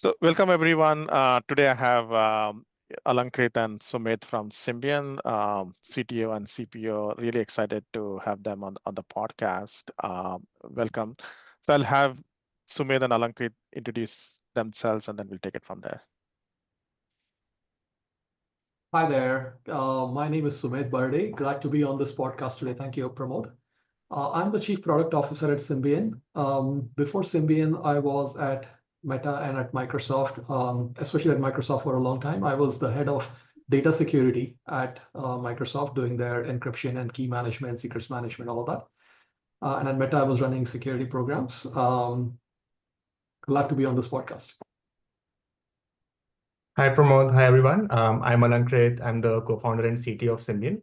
So welcome everyone. Today I have Alankrit and Sumit from Simbian, CTO and CPO. Really excited to have them on the podcast. Welcome. So I'll have Sumit and Alankrit introduce themselves and then we'll take it from there. Hi there. My name is Sumit Barde. Glad to be on this podcast today. Thank you, Pramod. I'm the Chief Product Officer at Simbian. Before Simbian, I was at Meta and at Microsoft, especially at Microsoft for a long time. I was the head of data security at Microsoft, doing their encryption and key management, secrets management, all of that. And at Meta, I was running security programs. Glad to be on this podcast. Hi, Pramod. Hi, everyone. I'm Alankrit. I'm the co-founder and CTO of Simbian.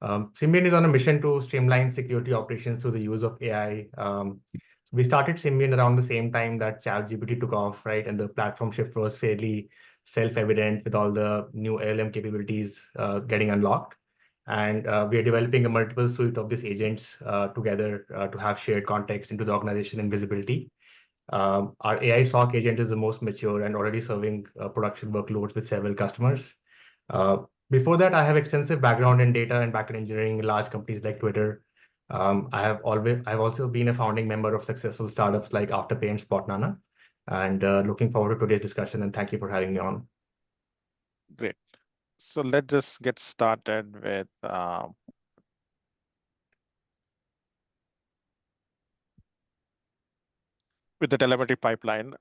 Simbian is on a mission to streamline security operations through the use of AI. We started Simbian around the same time that ChatGPT took off, right? And the platform shift was fairly self-evident with all the new LLM capabilities getting unlocked. And we are developing a multiple suite of these agents together to have shared context into the organization and visibility. Our AI SOC agent is the most mature and already serving production workloads with several customers. Uh, Before that, I have extensive background in data and backend engineering in large companies like Twitter. I've also been a founding member of successful startups like Afterpay and Spotnana. And looking forward to today's discussion. And thank you for having me on. Great. So let's just get started with the telemetry pipeline.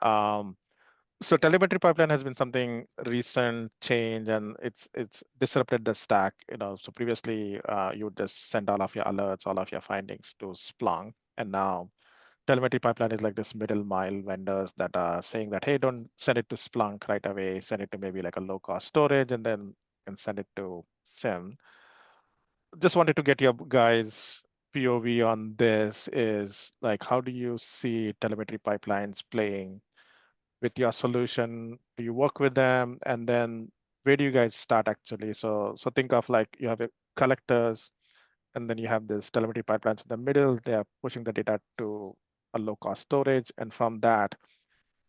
So telemetry pipeline has been something recent change, and it's disrupted the stack. So previously you would just send all of your alerts, all of your findings to Splunk, and now telemetry pipeline is like this middle mile vendors that are saying that, hey, don't send it to Splunk right away. Send it to maybe like a low cost storage, and then you can send it to SIM. Just wanted to get your guys' POV on this. Is like, how do you see telemetry pipelines playing with your solution? Do you work with them? And then where do you guys start actually? So think of like you have a collectors and then you have this telemetry pipelines in the middle. They are pushing the data to a low cost storage. And from that,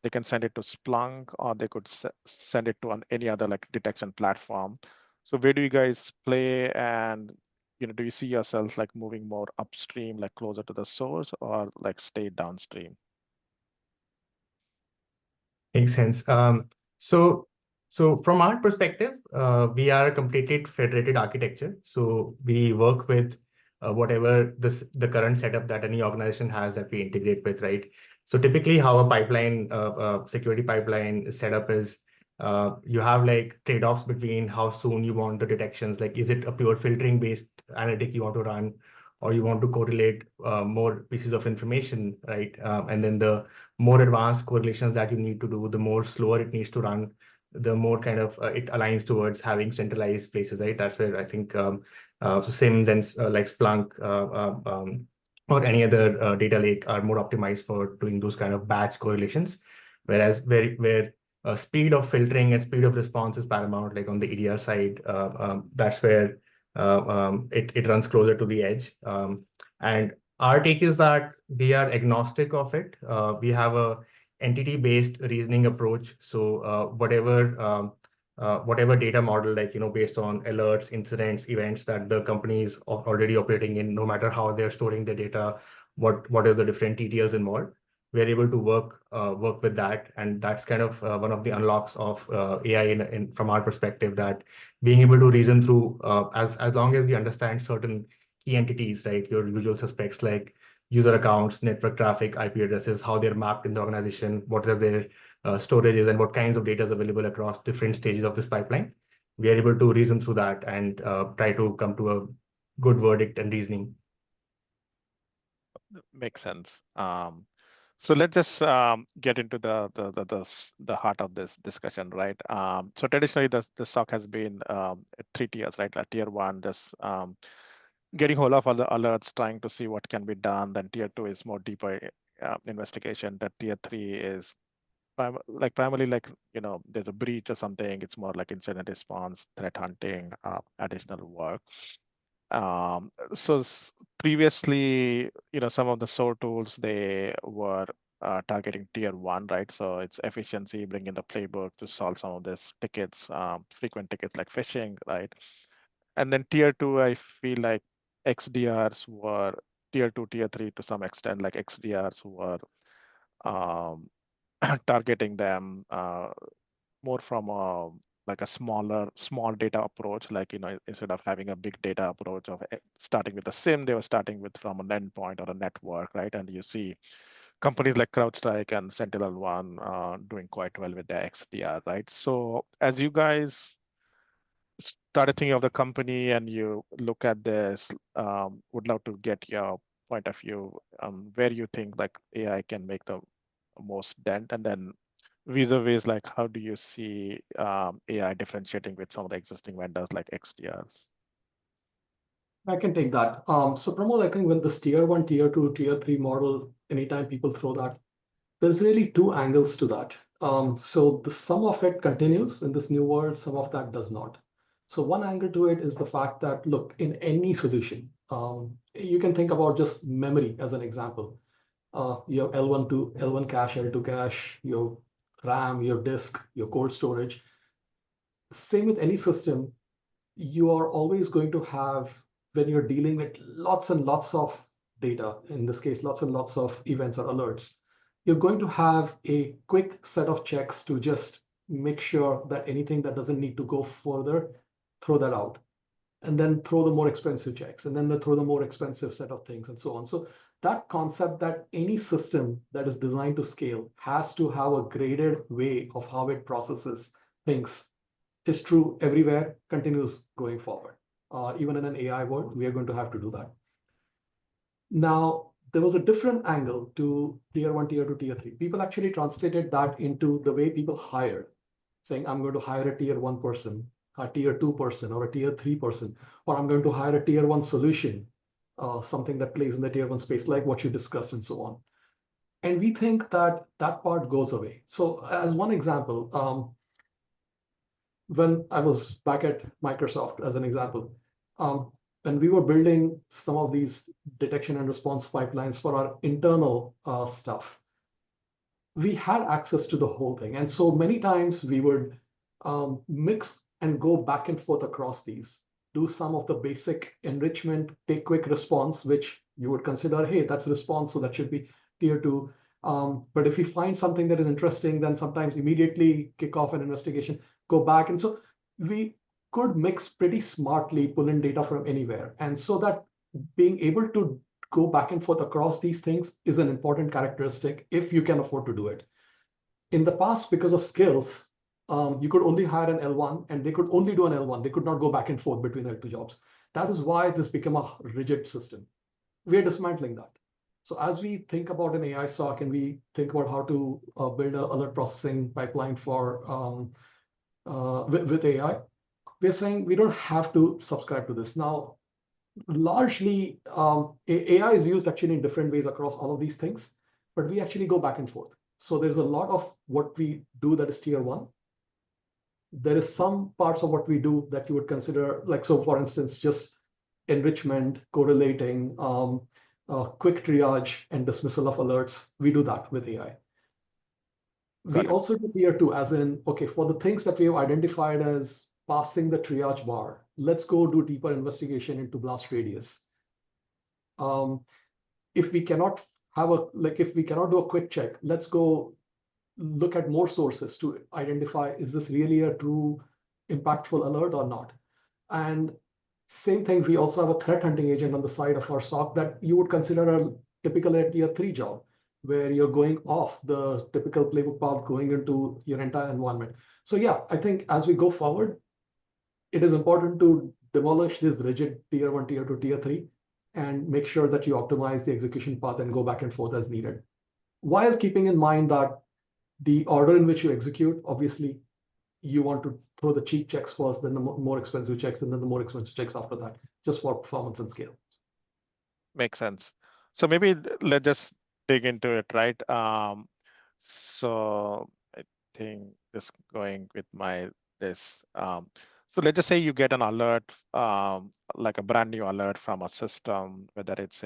they can send it to Splunk or they could send it to any other like detection platform. So where do you guys play? And do you see yourself like moving more upstream, like closer to the source, or like stay downstream? Makes sense. So from our perspective, we are a completely federated architecture. So we work with whatever the current setup that any organization has that we integrate with, right? So typically, how a pipeline, security pipeline setup is, you have like trade-offs between how soon you want the detections. Like, is it a pure filtering based analytic you want to run, or you want to correlate more pieces of information, right? And then the more advanced correlations that you need to do, the more slower it needs to run, the more kind of it aligns towards having centralized places, right? That's where I think so SIMs and like Splunk or any other data lake are more optimized for doing those kind of batch correlations. Whereas where speed of filtering and speed of response is paramount, like on the EDR side, that's where it runs closer to the edge. And our take is that we are agnostic of it. We have a entity-based reasoning approach. So whatever data model, like based on alerts, incidents, events that the company is already operating in, no matter how they're storing their data, what is the different TTLs involved, we're able to work with that, and that's kind of one of the unlocks of AI from our perspective, that being able to reason through as long as we understand certain key entities, right? Your usual suspects like user accounts, network traffic, IP addresses, how they're mapped in the organization, what are their storages, and what kinds of data is available across different stages of this pipeline. We are able to reason through that and try to come to a good verdict and reasoning. Makes sense. So let's just get into the heart of this discussion, right? So traditionally, the SOC has been 3 tiers, right? Like tier one, just getting hold of all the alerts, trying to see what can be done. Then tier two is more deeper investigation. That tier three is primarily like there's a breach or something. It's more like incident response, threat hunting, additional work. So previously, some of the SOAR tools, they were targeting tier one, right? So it's efficiency, bring in the playbook to solve some of these tickets, frequent tickets like phishing, right? And then tier two, I feel like XDRs were tier two, tier three to some extent, like XDRs were um, targeting them more from a like a small data approach, like instead of having a big data approach of starting with a SIM, they were starting with from an endpoint or a network, right? And you see companies like CrowdStrike and SentinelOne doing quite well with their XDR, right? So as you guys started thinking of the company and you look at this, would love to get your point of view where you think like AI can make the most dent, and then vis-a-vis like how do you see AI differentiating with some of the existing vendors like XDRs? I can take that. So Pramod, I think with this tier one, tier two, tier three model, anytime people throw that, there's really two angles to that. So the some of it continues in this new world, some of that does not. So one angle to it is the fact that, look, in any solution, you can think about just memory as an example. You have L1 to L1 cache, L2 cache, your RAM, your disk, your cold storage. Same with any system, you are always going to have, when you're dealing with lots and lots of data, in this case, lots and lots of events or alerts, you're going to have a quick set of checks to just make sure that anything that doesn't need to go further, throw that out. And then throw the more expensive checks, and then throw the more expensive set of things, and so on. So that concept that any system that is designed to scale has to have a graded way of how it processes things is true everywhere, continues going forward. Even in an AI world, we are going to have to do that. Now, there was a different angle to tier one, tier two, tier three. People actually translated that into the way people hired, saying, I'm going to hire a tier one person, a tier two person, or a tier three person, or I'm going to hire a tier one solution, something that plays in the tier one space, like what you discussed and so on. And we think that that part goes away. So as one example, when I was back at Microsoft, as an example, when we were building some of these detection and response pipelines for our internal stuff, we had access to the whole thing. And so many times we would mix and go back and forth across these, do some of the basic enrichment, take quick response, which you would consider, hey, that's a response, so that should be tier two. But if we find something that is interesting, then sometimes immediately kick off an investigation, go back. And so we could mix pretty smartly, pull in data from anywhere. And so that being able to go back and forth across these things is an important characteristic if you can afford to do it. In the past, because of skills, you could only hire an L1 and they could only do an L1. They could not go back and forth between L2 jobs. That is why this became a rigid system. We are dismantling that. So as we think about an AI SOC and we think about how to build an alert processing pipeline for with AI, we're saying we don't have to subscribe to this. Now, largely, AI is used actually in different ways across all of these things, but we actually go back and forth. So there's a lot of what we do that is tier one. There is some parts of what we do that you would consider, like, so for instance, just enrichment, correlating, quick triage and dismissal of alerts. We do that with AI. We also do tier two, as in, okay, for the things that we have identified as passing the triage bar, let's go do deeper investigation into blast radius. If we cannot have a, like, if we cannot do a quick check, let's go look at more sources to identify, is this really a true impactful alert or not? And same thing, we also have a threat hunting agent on the side of our SOC that you would consider a typical tier three job, where you're going off the typical playbook path, going into your entire environment. So yeah, I think as we go forward, it is important to demolish this rigid tier one, tier two, tier three, and make sure that you optimize the execution path and go back and forth as needed, while keeping in mind that the order in which you execute, obviously, you want to throw the cheap checks first, then the more expensive checks, and then the more expensive checks after that, just for performance and scale. Makes sense. So maybe let's just dig into it, right? So I think just going with this. So let's just say you get an alert, like a brand new alert from a system, whether it's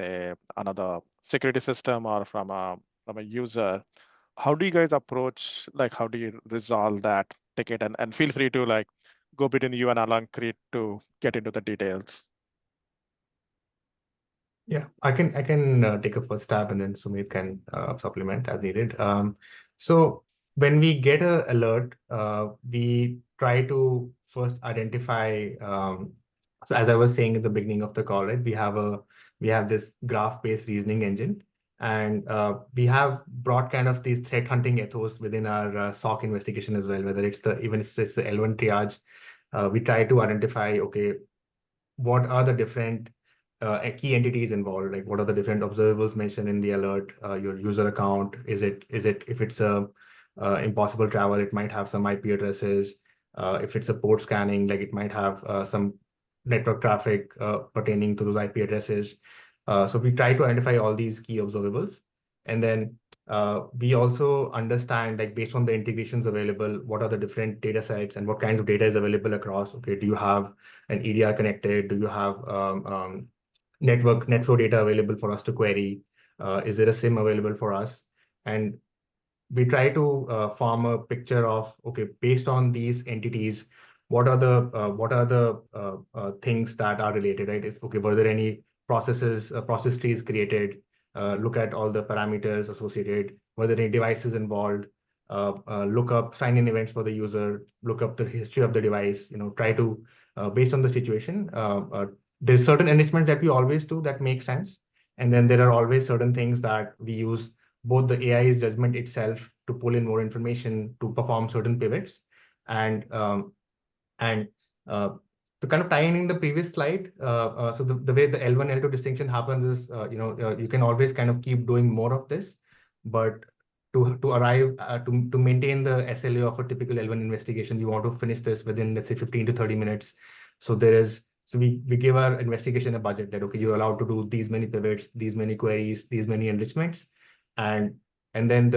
another security system or from a from a user, how do you guys approach, like, how do you resolve that ticket? And feel free to like go between you and Alankrit to get into the details. Yeah, I can take a first stab and then Sumit can supplement as needed. So when we get a alert, we try to first identify. So as I was saying at the beginning of the call, right, we have this graph-based reasoning engine, and we have brought kind of these threat hunting ethos within our SOC investigation as well. Whether it's the even if it's the L1 triage, we try to identify, okay, what are the different key entities involved? Like what are the different observables mentioned in the alert? Your user account, is it if it's a impossible travel, it might have some IP addresses. If it's a port scanning, like it might have some network traffic pertaining to those IP addresses. So we try to identify all these key observables, and then we also understand, like based on the integrations available, what are the different data sets and what kinds of data is available across. Okay, do you have an EDR connected? Do you have net flow data available for us to query? Is there a SIM available for us? And we try to form a picture of, okay, based on these entities, what are the things that are related, right? Okay, were there any process trees created? Look at all the parameters associated. Were there any devices involved? Look up sign-in events for the user. Look up the history of the device. Try to based on the situation. There's certain enrichments that we always do that make sense, and then there are always certain things that we use both the AI's judgment itself to pull in more information to perform certain pivots. And uh, to kind of tie in the previous slide, so the way the L1 L2 distinction happens is, you can always kind of keep doing more of this, but to arrive to maintain the SLA of a typical L1 investigation, you want to finish this within, let's say, 15 to 30 minutes. So we give our investigation a budget that, okay, you're allowed to do these many pivots, these many queries, these many enrichments, and then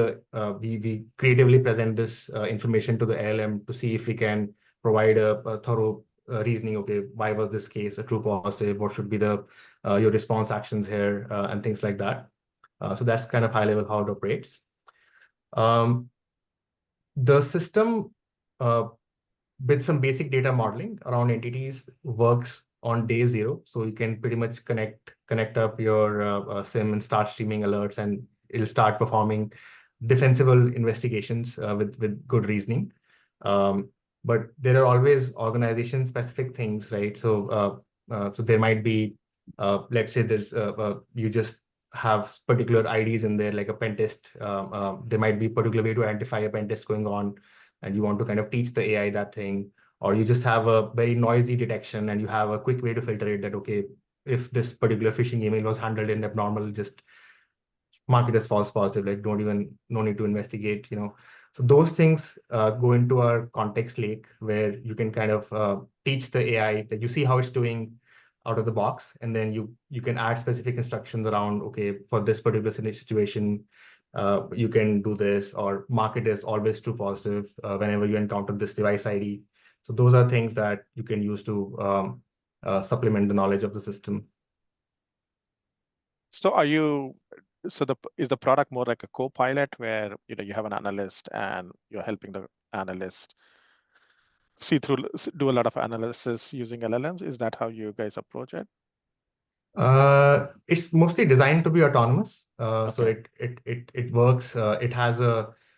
we creatively present this information to the LM to see if we can provide a thorough reasoning. Okay, why was this case a true positive? What should be the your response actions here, and things like that. So that's kind of high level how it operates. Um, the system, uh, with some basic data modeling around entities, works on day zero. So you can pretty much connect up your SIM and start streaming alerts, and it'll start performing defensible investigations with good reasoning. Um, but there are always organization specific things, right? So there might be, let's say you just have particular IDs in there, like a pen test. There might be a particular way to identify a pen test going on, and you want to kind of teach the AI that thing, or you just have a very noisy detection and you have a quick way to filter it that, okay, if this particular phishing email was handled in abnormal, just mark it as false positive, like no need to investigate. So those things go into our context lake, where you can kind of teach the AI that you see how it's doing out of the box, and then you can add specific instructions around, okay, for this particular situation, you can do this, or mark it as always true positive whenever you encounter this device ID. So those are things that you can use to supplement the knowledge of the system. So are you, so is the product more like a co-pilot where you have an analyst and you're helping the analyst see through, do a lot of analysis using LLMs? Is that how you guys approach it? It's mostly designed to be autonomous. So Okay. it works. It has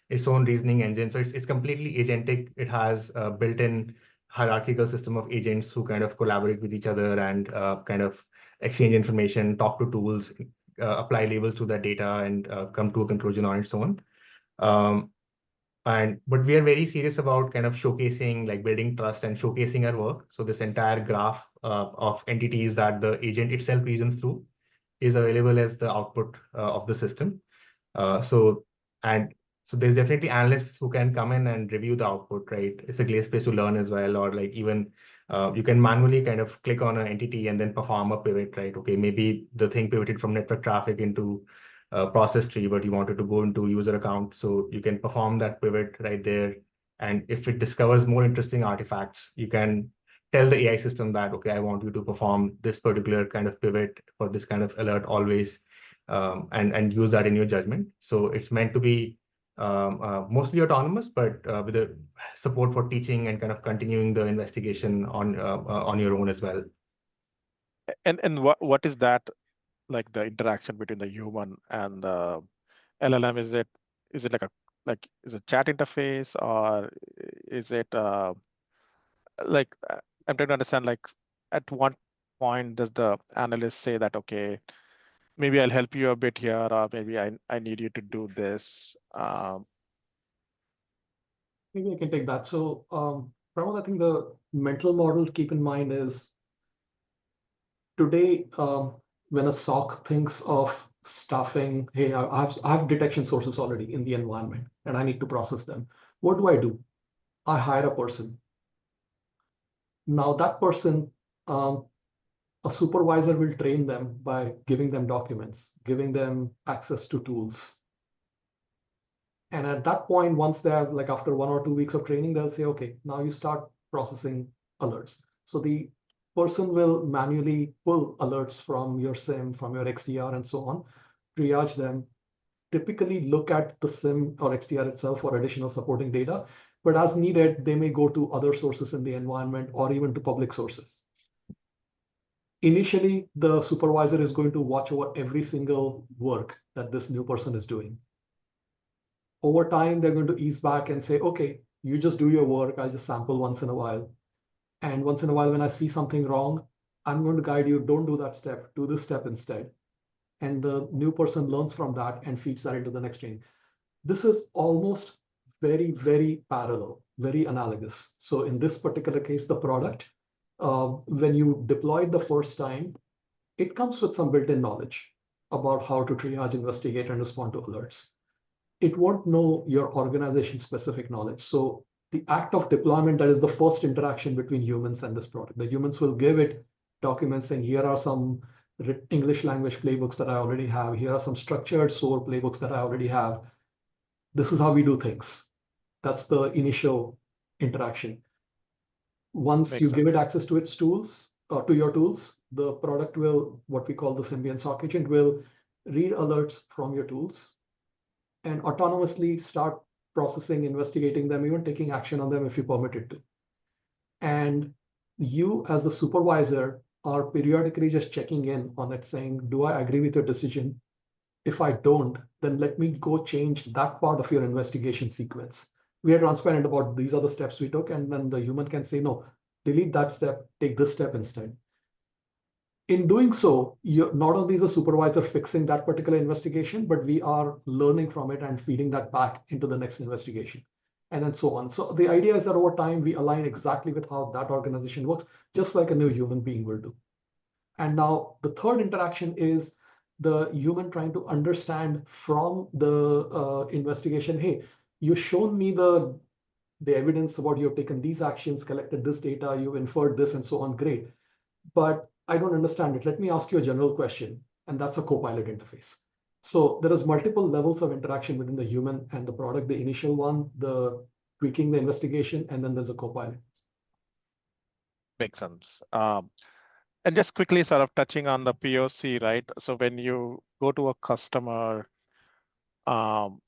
its own reasoning engine. So it's completely agentic. It has a built-in hierarchical system of agents who kind of collaborate with each other and kind of exchange information, talk to tools, apply labels to that data, and come to a conclusion on its own. Um, but we are very serious about kind of showcasing, like building trust and showcasing our work. So this entire graph of entities that the agent itself reasons through is available as the output of the system. So and so there's definitely analysts who can come in and review the output, right? It's a great space to learn as well, or like even you can manually kind of click on an entity and then perform a pivot, right? Okay, maybe the thing pivoted from network traffic into process tree, but you wanted to go into user account. So you can perform that pivot right there. And if it discovers more interesting artifacts, you can tell the AI system that, okay, I want you to perform this particular kind of pivot for this kind of alert always. and use that in your judgment. So it's meant to be mostly autonomous, but with a support for teaching and kind of continuing the investigation on your own as well. And what is that, like the interaction between the human and the LLM? Is it is it chat interface, or is it like I'm trying to understand, like at what point does the analyst say that, okay, maybe I'll help you a bit here, or maybe I need you to do this? Maybe I can take that. So, Pramod, I think the mental model to keep in mind is today, when a SOC thinks of stuffing, hey, I have detection sources already in the environment and I need to process them. What do? I hire a person. Now that person, a supervisor will train them by giving them documents, giving them access to tools. And at that point, once they have, like after 1 or 2 weeks of training, they'll say, okay, now you start processing alerts. So the person will manually pull alerts from your SIM, from your XDR and so on, triage them, typically look at the SIM or XDR itself for additional supporting data. But as needed, they may go to other sources in the environment or even to public sources. Initially, the supervisor is going to watch over every single work that this new person is doing. Over time, they're going to ease back and say, okay, you just do your work. I'll just sample once in a while. And once in a while, when I see something wrong, I'm going to guide you. Don't do that step. Do this step instead. And the new person learns from that and feeds that into the next training. This is almost very, very parallel, very analogous. So in this particular case, the product, when you deploy it the first time, it comes with some built-in knowledge about how to triage, investigate, and respond to alerts. It won't know your organization-specific knowledge. So the act of deployment, that is the first interaction between humans and this product. The humans will give it documents saying, here are some English language playbooks that I already have. Here are some structured SOAR playbooks that I already have. This is how we do things. That's the initial interaction. Once Makes you give it sense. access to its tools, to your tools, the product will, what we call the Simbian SOC agent, will read alerts from your tools and autonomously start processing, investigating them, even taking action on them if you permit it to. And you, as the supervisor, are periodically just checking in on it, saying, do I agree with your decision? If I don't, then let me go change that part of your investigation sequence. We are transparent about these are the steps we took, and then the human can say, no, delete that step, take this step instead. In doing so, you're not only is the supervisor fixing that particular investigation, but we are learning from it and feeding that back into the next investigation, and then so on. So the idea is that over time, we align exactly with how that organization works, just like a new human being will do. And now the third interaction is the human trying to understand from the investigation, hey, you've shown me the evidence about you've taken these actions, collected this data, you've inferred this, and so on, great. But I don't understand it. Let me ask you a general question, and that's a co-pilot interface. So there is multiple levels of interaction between the human and the product. The initial one, the tweaking the investigation, and then there's a co-pilot. Makes sense. And just quickly sort of touching on the POC, right? So when you go to a customer, um,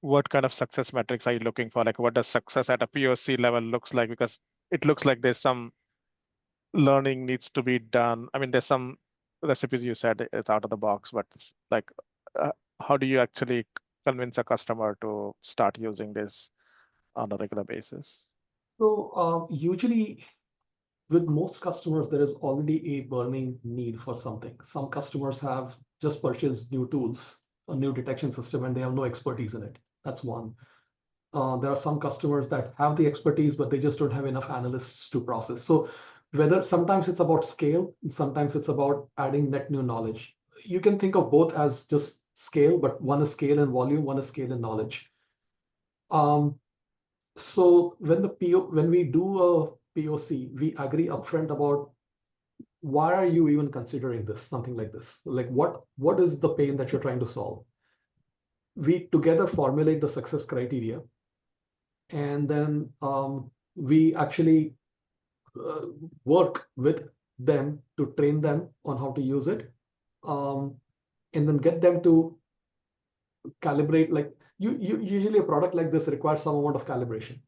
what kind of success metrics are you looking for? Like what does success at a POC level looks like? Because it looks like there's some learning needs to be done. I mean, there's some recipes you said it's out of the box, but it's like, how do you actually convince a customer to start using this on a regular basis? So usually with most customers, there is already a burning need for something. Some customers have just purchased new tools, a new detection system, and they have no expertise in it. That's one. There are some customers that have the expertise, but they just don't have enough analysts to process. So whether sometimes it's about scale, and sometimes it's about adding net new knowledge. You can think of both as just scale, but one is scale and volume, one is scale and knowledge. So when we do a POC, we agree upfront about why are you even considering this, something like this? Like what is the pain that you're trying to solve? We together formulate the success criteria, and then we actually work with them to train them on how to use it. and then get them to calibrate. Like you usually a product like this requires some amount of calibration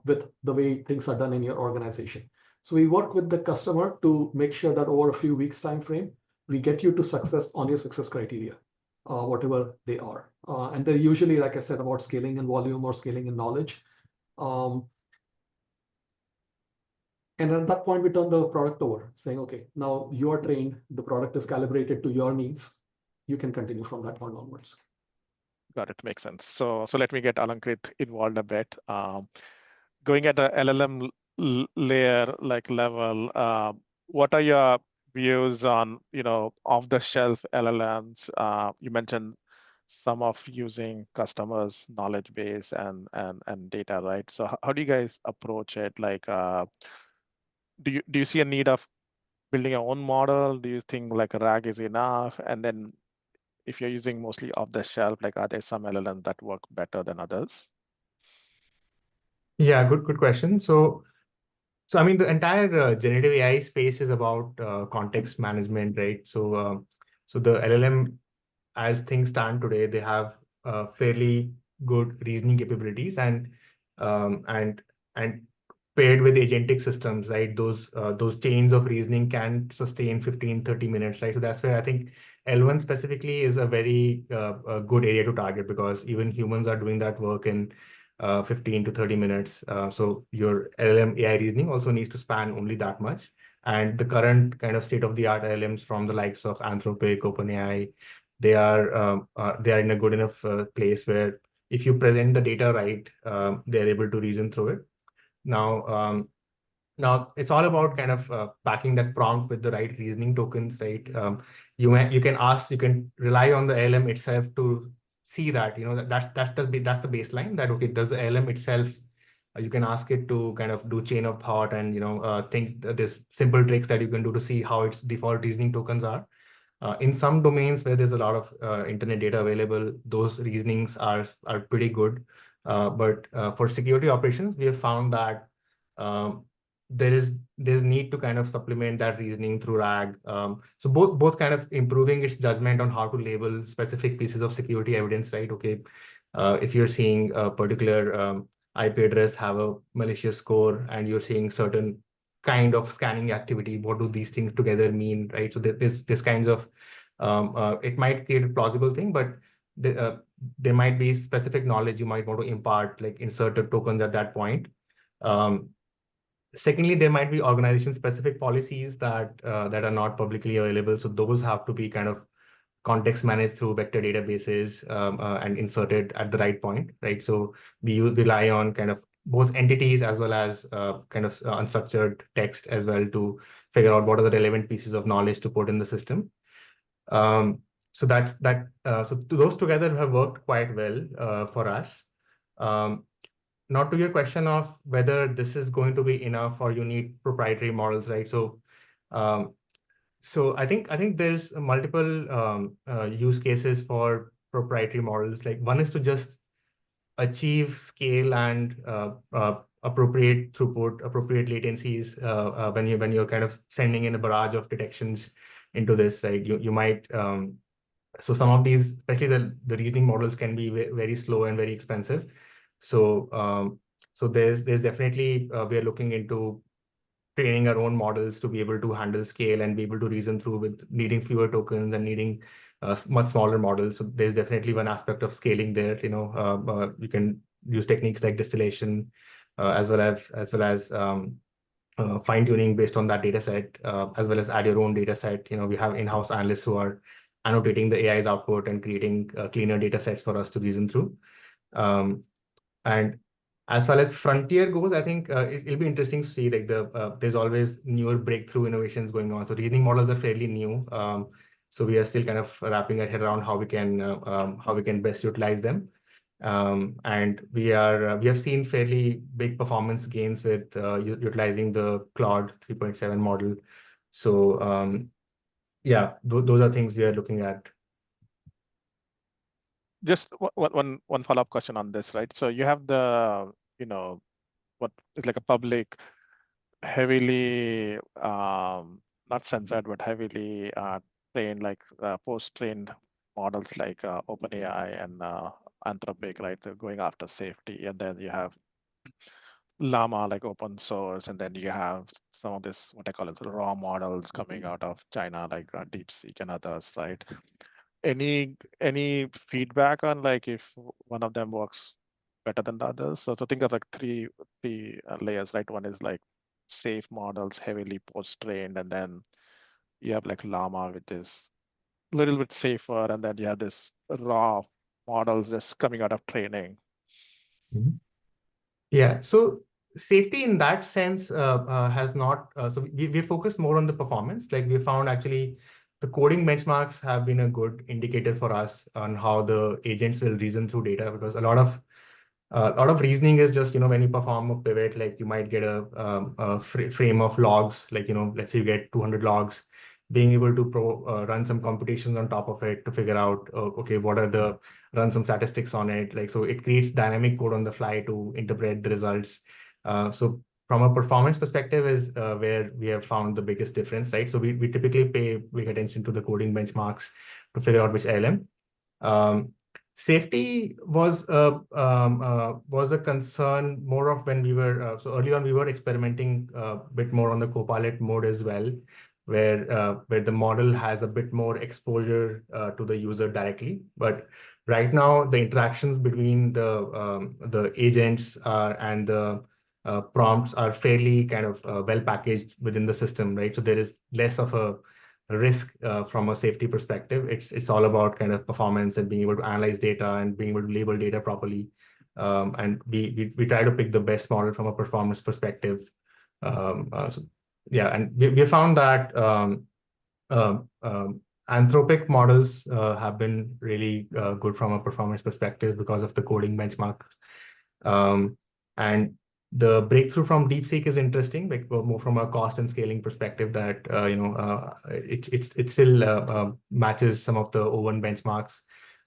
with the way things are done in your organization. So we work with the customer to make sure that over a few weeks time frame, we get you to success on your success criteria, whatever they are. And they're usually, like I said, about scaling in volume or scaling in knowledge. Um, and at that point, we turn the product over, saying, okay, now you are trained, the product is calibrated to your needs. You can continue from that point onwards. Got it. Makes sense. So let me get Alankrit involved a bit. Going at the LLM layer like level, what are your views on off-the-shelf LLMs? You mentioned some of using customers' knowledge base and data, right? So how do you guys approach it? Like, do you see a need of building your own model? Do you think like a RAG is enough? And then if you're using mostly off the shelf, like are there some LLMs that work better than others? Yeah, good question. So I mean, the entire generative AI space is about context management, right? So the LLM, as things stand today, they have fairly good reasoning capabilities, and and paired with agentic systems, right? Those chains of reasoning can sustain 15-30 minutes, right? So that's where I think L1 specifically is a very a good area to target, because even humans are doing that work in 15 to 30 minutes. So your LLM AI reasoning also needs to span only that much. And the current kind of state of the art LLMs from the likes of Anthropic, OpenAI, they are in a good enough place where if you present the data right, they're able to reason through it. Now, now it's all about kind of packing that prompt with the right reasoning tokens, right? You can ask, you can rely on the LM itself to see that, that's the baseline, that okay, does the LM itself, you can ask it to kind of do chain of thought, and think that there's simple tricks that you can do to see how its default reasoning tokens are. In some domains where there's a lot of internet data available, those reasonings are pretty good. But for security operations, we have found that um, there's need to kind of supplement that reasoning through RAG. So both kind of improving its judgment on how to label specific pieces of security evidence, right? Okay, if you're seeing a particular IP address have a malicious score, and you're seeing certain kind of scanning activity, what do these things together mean, right? So this kinds of it might create a plausible thing, but there might be specific knowledge you might want to impart, like inserted tokens at that point. Um, Secondly, there might be organization-specific policies that are not publicly available, so those have to be kind of context managed through vector databases, and inserted at the right point, right? So rely on kind of both entities as well as kind of unstructured text as well to figure out what are the relevant pieces of knowledge to put in the system. Um, so those together have worked quite well for us. Um, Not to your question of whether this is going to be enough or you need proprietary models, right? Um, so I think there's multiple use cases for proprietary models. Like, one is to just achieve scale and appropriate throughput, appropriate latencies when you're kind of sending in a barrage of detections into this, right? You might so some of these, especially the reasoning models, can be very slow and very expensive. So there's definitely we are looking into training our own models to be able to handle scale and be able to reason through with needing fewer tokens and needing much smaller models. So there's definitely one aspect of scaling there. You can use techniques like distillation, as well as fine tuning based on that data set, as well as add your own data set. We have in-house analysts who are annotating the AI's output and creating cleaner data sets for us to reason through. Um, and as far as frontier goes, I think it'll be interesting to see, like, there's always newer breakthrough innovations going on. So reasoning models are fairly new. So we are still kind of wrapping our head around how we can best utilize them. And we have seen fairly big performance gains with utilizing the Claude 3.7 model. So yeah, those are things we are looking at. Just one follow-up question on this, right? So you have the, what is like a public, heavily not censored, but heavily trained like post-trained models like OpenAI and Anthropic, right? They're going after safety, and then you have Llama like open source, and then you have some of this what I call it raw models coming out of China like DeepSeek and others, right? Any feedback on like if one of them works better than the others? So think of like three layers, right? One is like safe models, heavily post-trained, and then you have like Llama, which is a little bit safer, and then you have this raw models just coming out of training. Mhm. Yeah, so safety in that sense has not, so we focus more on the performance. Like we found actually the coding benchmarks have been a good indicator for us on how the agents will reason through data, because a lot of reasoning is just, when you perform a pivot, like you might get a frame of logs, like, let's say you get 200 logs, being able to run some computations on top of it to figure out, okay, run some statistics on it. Like, so it creates dynamic code on the fly to interpret the results. So from a performance perspective is where we have found the biggest difference, right? So we typically pay big attention to the coding benchmarks to figure out which LM. Um, Safety was a concern more of when we were so early on we were experimenting a bit more on the Copilot mode as well, where the model has a bit more exposure to the user directly. But right now the interactions between the agents and the prompts are fairly kind of well packaged within the system, right? So there is less of a risk from a safety perspective. It's all about kind of performance and being able to analyze data and being able to label data properly. And we try to pick the best model from a performance perspective. So, yeah, and we found that um, um, Anthropic models have been really good from a performance perspective because of the coding benchmark. Um, and the breakthrough from DeepSeek is interesting, like more from a cost and scaling perspective that it still matches some of the O1 benchmarks,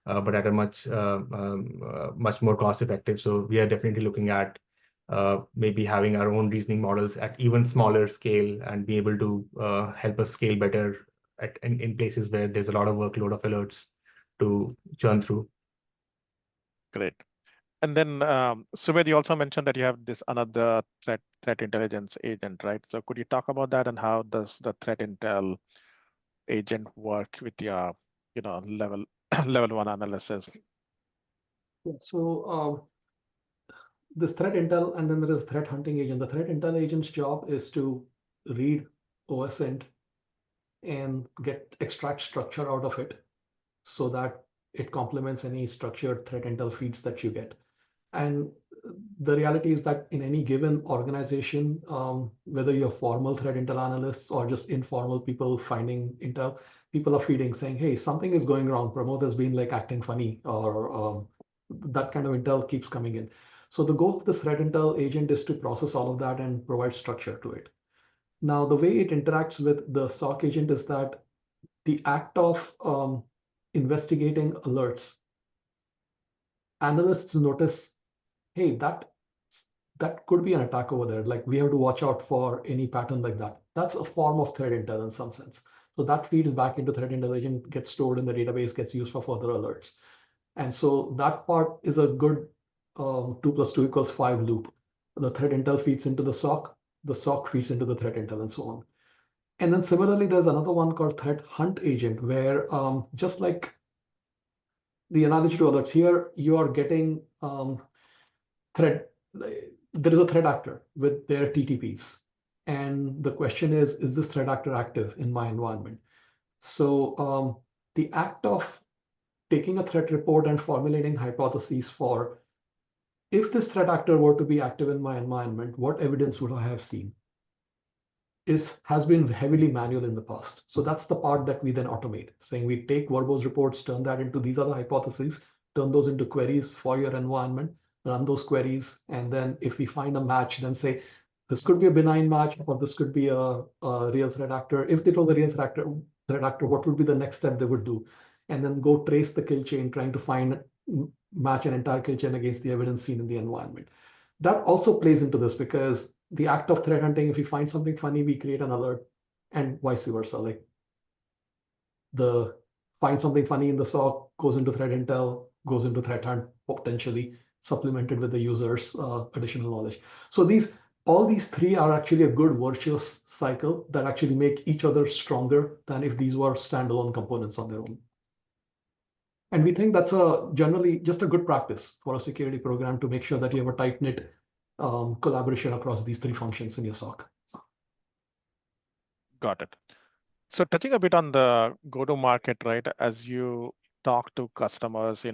but at a much more cost effective. So we are definitely looking at maybe having our own reasoning models at even smaller scale and be able to help us scale better in places where there's a lot of workload of alerts to churn through. Great. And then, Sumedh, you also mentioned that you have this another threat intelligence agent, right? So could you talk about that and how does the threat intel agent work with your, level level one analysis? Yeah, so this threat intel, and then there is threat hunting agent. The threat intel agent's job is to read OSINT and extract structure out of it so that it complements any structured threat intel feeds that you get. And the reality is that in any given organization, whether you're formal threat intel analysts or just informal people finding intel, people are feeding saying, hey, something is going wrong. Pramod has been like acting funny, or that kind of intel keeps coming in. So the goal of the threat intel agent is to process all of that and provide structure to it. Now, the way it interacts with the SOC agent is that the act of investigating alerts, analysts notice, hey, that could be an attack over there. Like we have to watch out for any pattern like that. That's a form of threat intel in some sense. So that feeds back into threat intelligence, gets stored in the database, gets used for further alerts. And so that part is a good 2 + 2 = 5 loop. The threat intel feeds into the SOC feeds into the threat intel, and so on. And then similarly, there's another one called threat hunt agent, where just like the analogy to alerts here, you are getting threat. There is a threat actor with their TTPs. And the question is this threat actor active in my environment? So the act of taking a threat report and formulating hypotheses for if this threat actor were to be active in my environment, what evidence would I have seen? Has been heavily manual in the past. So that's the part that we then automate, saying we take verbose reports, turn that into these other hypotheses, turn those into queries for your environment, run those queries, and then if we find a match, then say, this could be a benign match, or this could be a real threat actor. If it was a real threat actor, what would be the next step they would do? And then go trace the kill chain, trying to match an entire kill chain against the evidence seen in the environment. That also plays into this because the act of threat hunting, if we find something funny, we create an alert, and vice versa. Like the find something funny in the SOC, goes into threat intel, goes into threat hunt, potentially supplemented with the user's additional knowledge. So all these three are actually a good virtuous cycle that actually make each other stronger than if these were standalone components on their own. And we think that's generally just a good practice for a security program to make sure that you have a tight-knit collaboration across these three functions in your SOC. Got it. So touching a bit on the go-to-market, right? As you talk to customers,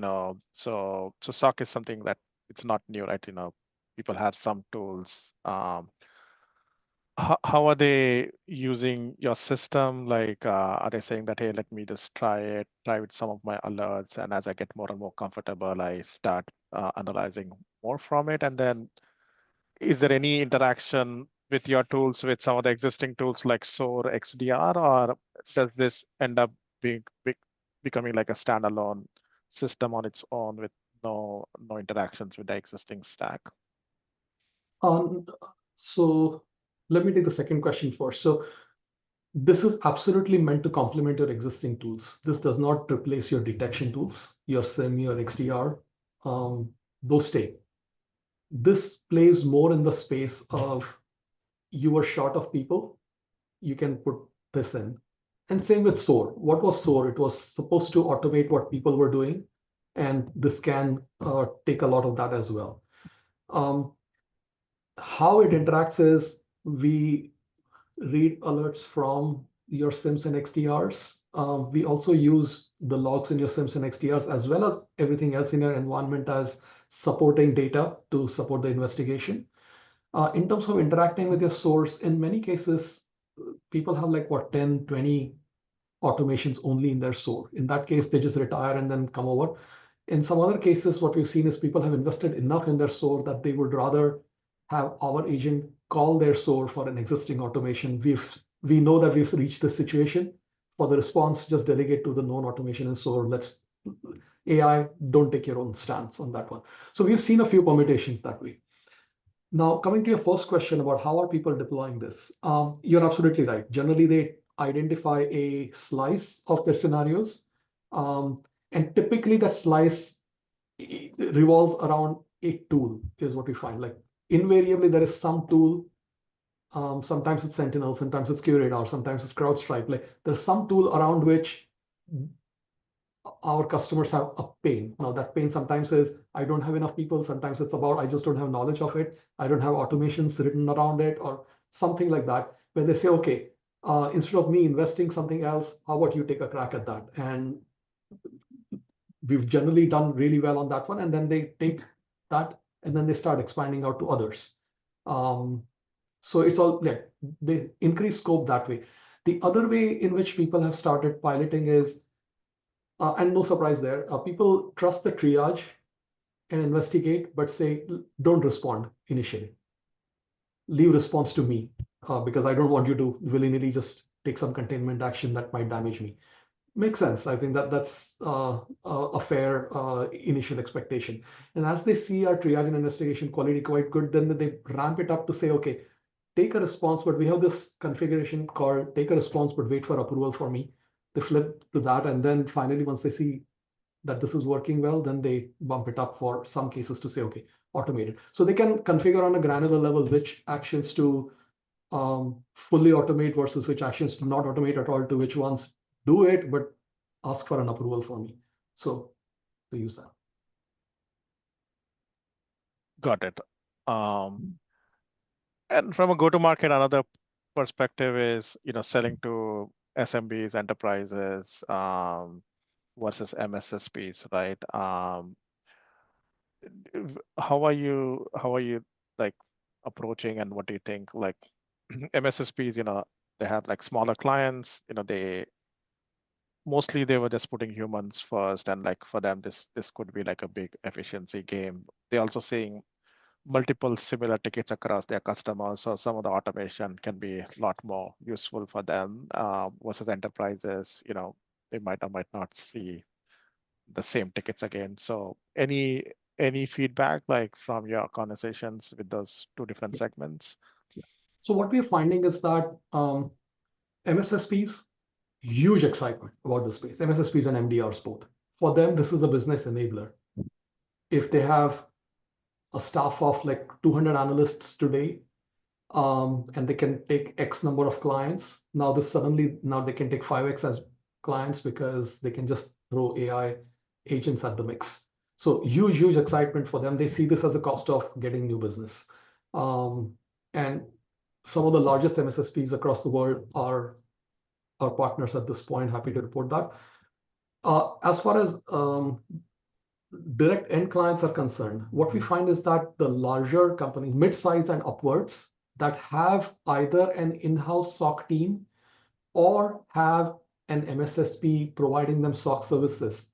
so SOC is something that it's not new, right? People have some tools. How are they using your system? Like, are they saying that, hey, let me just try with some of my alerts, and as I get more and more comfortable, I start analyzing more from it? And then is there any interaction with your tools with some of the existing tools like SOAR, XDR, or does this end up becoming like a standalone system on its own with no interactions with the existing stack? So let me take the second question first. So this is absolutely meant to complement your existing tools. This does not replace your detection tools, your SIM, your XDR. Those stay. This plays more in the space of you are short of people, you can put this in. And same with SOAR. What was SOAR? It was supposed to automate what people were doing, and this can take a lot of that as well. How it interacts is we read alerts from your SIMs and XDRs. We also use the logs in your SIMs and XDRs as well as everything else in your environment as supporting data to support the investigation. In terms of interacting with your source, in many cases, people have like 10, 20 automations only in their SOAR. In that case, they just retire and then come over. In some other cases, what we've seen is people have invested enough in their SOAR that they would rather have our agent call their SOAR for an existing automation. We know that we've reached this situation. For the response, just delegate to the known automation and SOAR. Let's AI, don't take your own stance on that one. So we've seen a few permutations that way. Now, coming to your first question about how are people deploying this, you're absolutely right. Generally, they identify a slice of their scenarios, and typically that slice revolves around a tool is what we find. Like invariably, there is some tool. Sometimes it's Sentinel, sometimes it's QRadar, sometimes it's CrowdStrike. Like there's some tool around which our customers have a pain. Now that pain sometimes is I don't have enough people. Sometimes it's about I just don't have knowledge of it. I don't have automations written around it or something like that, where they say, okay, instead of me investing something else, how about you take a crack at that? And we've generally done really well on that one. And then they take that and then they start expanding out to others. So it's all, yeah, they increase scope that way. The other way in which people have started piloting is, and no surprise there, people trust the triage and investigate, but say, don't respond initially. Leave response to me because I don't want you to willy-nilly just take some containment action that might damage me. Makes sense. I think that's a fair initial expectation. And as they see our triage and investigation quality quite good, then they ramp it up to say, okay, take a response, but we have this configuration called take a response, but wait for approval for me. They flip to that. And then finally, once they see that this is working well, then they bump it up for some cases to say, okay, automate it. So they can configure on a granular level which actions to fully automate versus which actions to not automate at all, to which ones do it, but ask for an approval for me. So to use that. Got it. And from a go-to-market, another perspective is, selling to SMBs, enterprises, versus MSSPs, right? How are you like approaching, and what do you think? Like MSSPs, they have like smaller clients, they were just putting humans first, and like for them, this could be like a big efficiency game. They're also seeing multiple similar tickets across their customers, so some of the automation can be a lot more useful for them versus enterprises. They might or might not see the same tickets again. So any feedback like from your conversations with those two different segments? So what we're finding is that MSSPs huge excitement about the space. MSSPs and MDRs both. For them, this is a business enabler. If they have a staff of like 200 analysts today, and they can take X number of clients, now they can take 5X as clients because they can just throw AI agents at the mix. So huge excitement for them. They see this as a cost of getting new business. And some of the largest MSSPs across the world are our partners at this point. Happy to report that. As far as direct end clients are concerned, what we find is that the larger companies, mid-size and upwards, that have either an in-house SOC team or have an MSSP providing them SOC services,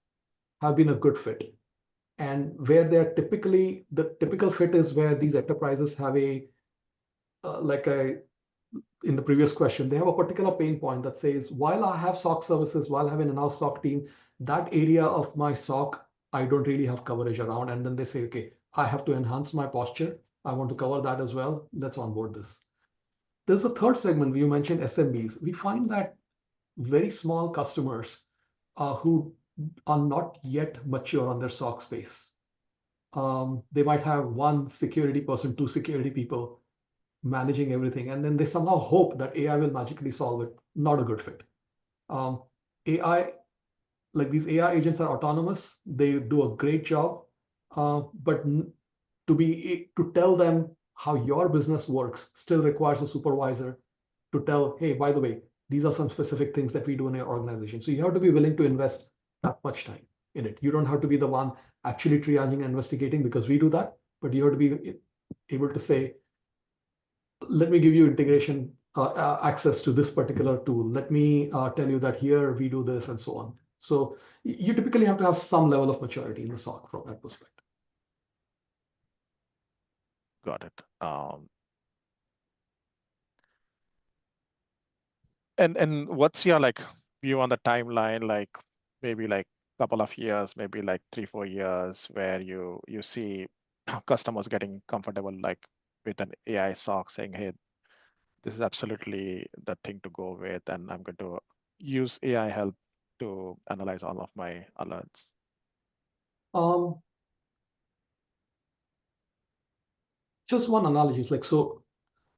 have been a good fit. And where they're typically, the typical fit is where these enterprises have in the previous question, they have a particular pain point that says, while I have SOC services, while I have an in-house SOC team, that area of my SOC, I don't really have coverage around. And then they say, okay, I have to enhance my posture. I want to cover that as well. Let's onboard this. There's a third segment. You mentioned SMBs. We find that very small customers who are not yet mature on their SOC space. They might have one security person, two security people managing everything, and then they somehow hope that AI will magically solve it. Not a good fit. AI, like these AI agents are autonomous. They do a great job, but to tell them how your business works still requires a supervisor to tell, hey, by the way, these are some specific things that we do in your organization. So you have to be willing to invest that much time in it. You don't have to be the one actually triaging and investigating because we do that, but you have to be able to say, let me give you integration access to this particular tool. Let me tell you that here we do this and so on. So you typically have to have some level of maturity in the SOC from that perspective. Got it. And what's your like view on the timeline? Like maybe like couple of years, maybe like 3-4 years, where you see customers getting comfortable like with an AI SOC saying, hey, this is absolutely the thing to go with, and I'm going to use AI help to analyze all of my alerts. Um, just one analogy is like, so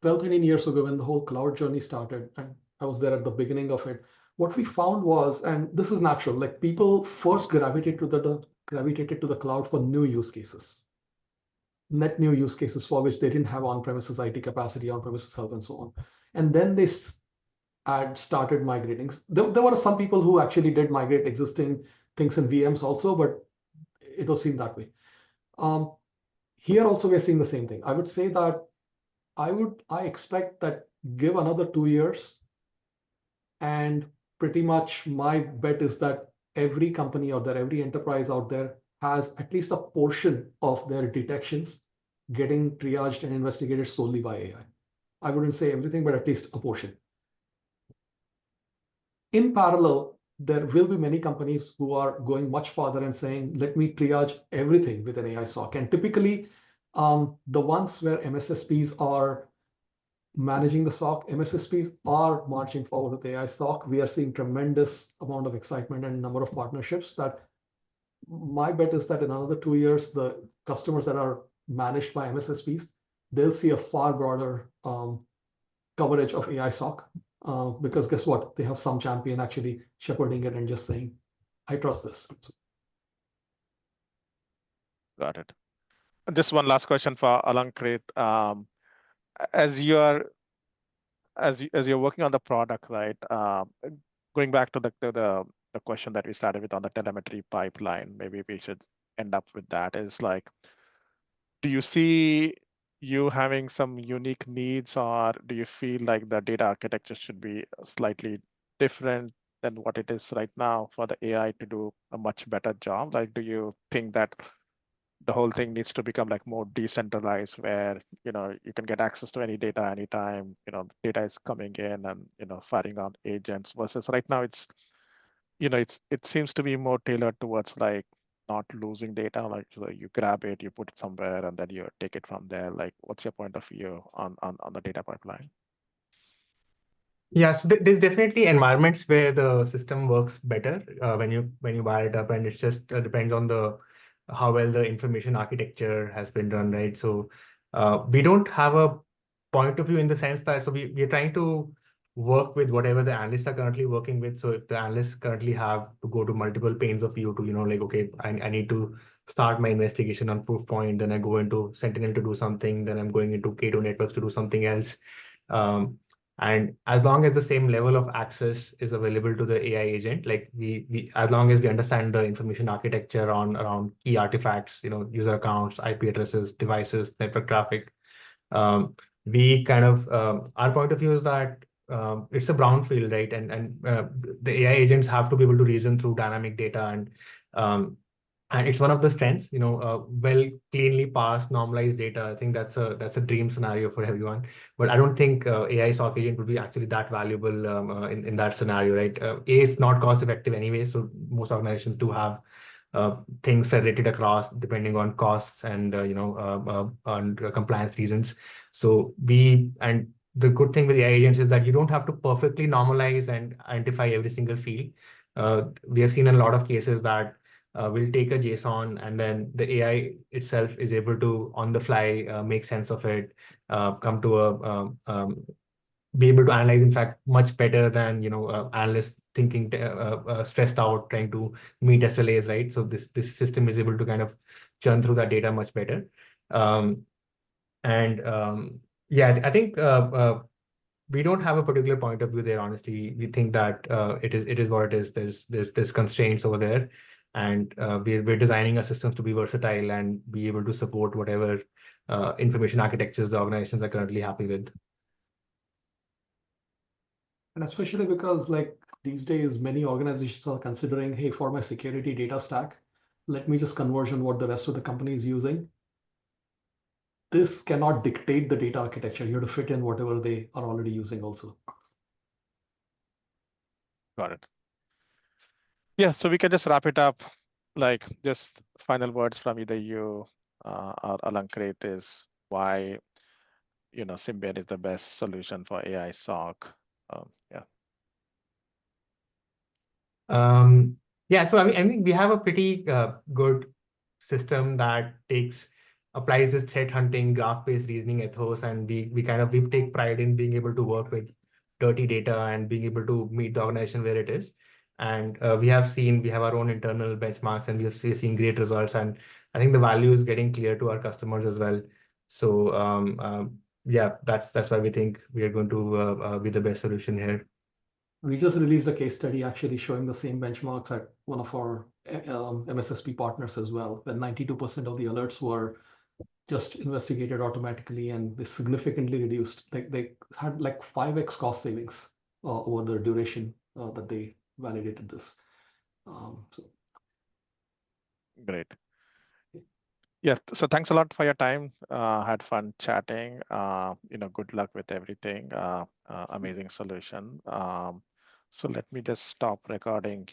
12, 13 years ago, when the whole cloud journey started, and I was there at the beginning of it, what we found was, and this is natural, like people first gravitated to the cloud for new use cases, net new use cases for which they didn't have on-premises IT capacity, on-premises help, and so on. And then they had started migrating. There were some people who actually did migrate existing things in VMs also, but it was seen that way. Here also, we're seeing the same thing. I would say that I expect that give another 2 years, and pretty much my bet is that every company out there, every enterprise out there has at least a portion of their detections getting triaged and investigated solely by AI. I wouldn't say everything, but at least a portion. In parallel, there will be many companies who are going much farther and saying, let me triage everything with an AI SOC. And typically, the ones where MSSPs are managing the SOC, MSSPs are marching forward with AI SOC. We are seeing tremendous amount of excitement and number of partnerships that my bet is that in another 2 years, the customers that are managed by MSSPs, they'll see a far broader coverage of AI SOC because guess what? They have some champion actually shepherding it and just saying, I trust this. Got it. Just one last question for Alankrit. As you're as you're working on the product, right? Going back to the question that we started with on the telemetry pipeline, maybe we should end up with that. Is like, do you see you having some unique needs, or do you feel like the data architecture should be slightly different than what it is right now for the AI to do a much better job? Like, do you think that the whole thing needs to become like more decentralized, where you can get access to any data anytime, data is coming in and firing on agents, versus right now it seems to be more tailored towards like not losing data, like so you grab it, you put it somewhere, and then you take it from there. Like, what's your point of view on the data pipeline? Yeah, so there's definitely environments where the system works better when you wire it up, and it just depends on the how well the information architecture has been done, right? So we don't have a point of view in the sense that we're trying to work with whatever the analysts are currently working with. So if the analysts currently have to go to multiple panes of view to, like, okay, I need to start my investigation on proof point, then I go into Sentinel to do something, then I'm going into K2 networks to do something else. Um, and as long as the same level of access is available to the AI agent, like we as long as we understand the information architecture on around key artifacts, user accounts, IP addresses, devices, network traffic, we kind of our point of view is that it's a brown field, right? And the AI agents have to be able to reason through dynamic data, um, and it's one of the strengths, well cleanly parsed, normalized data. I think that's a dream scenario for everyone. But I don't think AI SOC agent would be actually that valuable in that scenario, right? A, it's not cost effective anyway, so most organizations do have things federated across depending on costs and on compliance reasons. So the good thing with AI agents is that you don't have to perfectly normalize and identify every single field. We have seen in a lot of cases that we'll take a JSON and then the AI itself is able to on the fly make sense of it, come to a be able to analyze, in fact, much better than analysts thinking stressed out trying to meet SLAs, right? So this system is able to kind of churn through that data much better. Um, and Yeah, I think we don't have a particular point of view there. Honestly, we think that it is what it is. There's constraints over there, and we're designing our systems to be versatile and be able to support whatever information architectures the organizations are currently happy with. And especially because like these days, many organizations are considering, hey, for my security data stack, let me just conversion what the rest of the company is using. This cannot dictate the data architecture. You have to fit in whatever they are already using also. Got it. Yeah, so we can just wrap it up. Like, just final words from either you or Alankrit is why Symbian is the best solution for AI SOC. Yeah. Yeah, so I think we have a pretty good system that applies this threat hunting, graph-based reasoning ethos, and we take pride in being able to work with dirty data and being able to meet the organization where it is. And we have our own internal benchmarks, and we're seeing great results. And I think the value is getting clear to our customers as well. So yeah, that's why we think we are going to be the best solution here. We just released a case study actually showing the same benchmarks at one of our MSSP partners as well, when 92% of the alerts were just investigated automatically and they significantly reduced. They had like 5x cost savings over the duration that they validated this. So Great. Yeah, so thanks a lot for your time. Had fun chatting. Good luck with everything. Amazing solution. So let me just stop recording